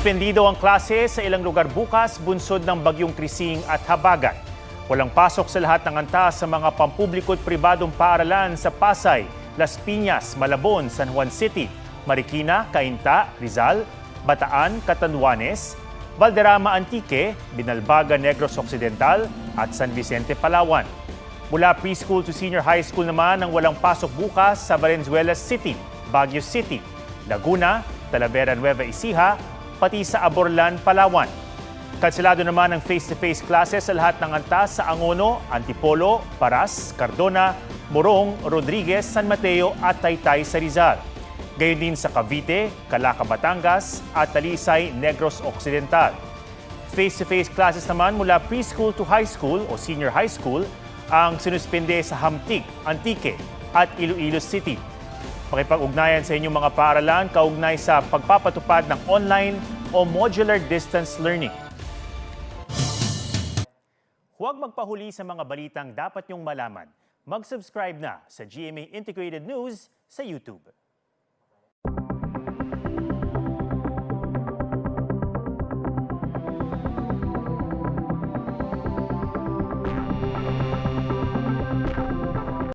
Suspendido ang klase sa ilang lugar bukas bunsod ng bagyong Krising at Habagat. Walang pasok sa lahat ng antas sa mga pampubliko at pribadong paaralan sa Pasay, Las Piñas, Malabon, San Juan City, Marikina, Cainta, Rizal, Bataan, Catanduanes, Valderrama Antique, Binalbaga, Negros Occidental at San Vicente, Palawan. Mula preschool to senior high school naman ang walang pasok bukas sa Valenzuela City, Baguio City, Laguna, Talavera, Nueva Ecija, pati sa Aborlan, Palawan. Kanselado naman ang face-to-face classes sa lahat ng antas sa Angono, Antipolo, Paras, Cardona, Morong, Rodriguez, San Mateo at Taytay sa Rizal. Gayon din sa Cavite, Calaca, Batangas at Talisay, Negros Occidental. Face-to-face classes naman mula preschool to high school o senior high school ang sinuspende sa Hamtig, Antique at Iloilo City. Pakipag-ugnayan sa inyong mga paaralan kaugnay sa pagpapatupad ng online o modular distance learning. Huwag magpahuli sa mga balitang dapat niyong malaman. Mag-subscribe na sa GMA Integrated News sa YouTube.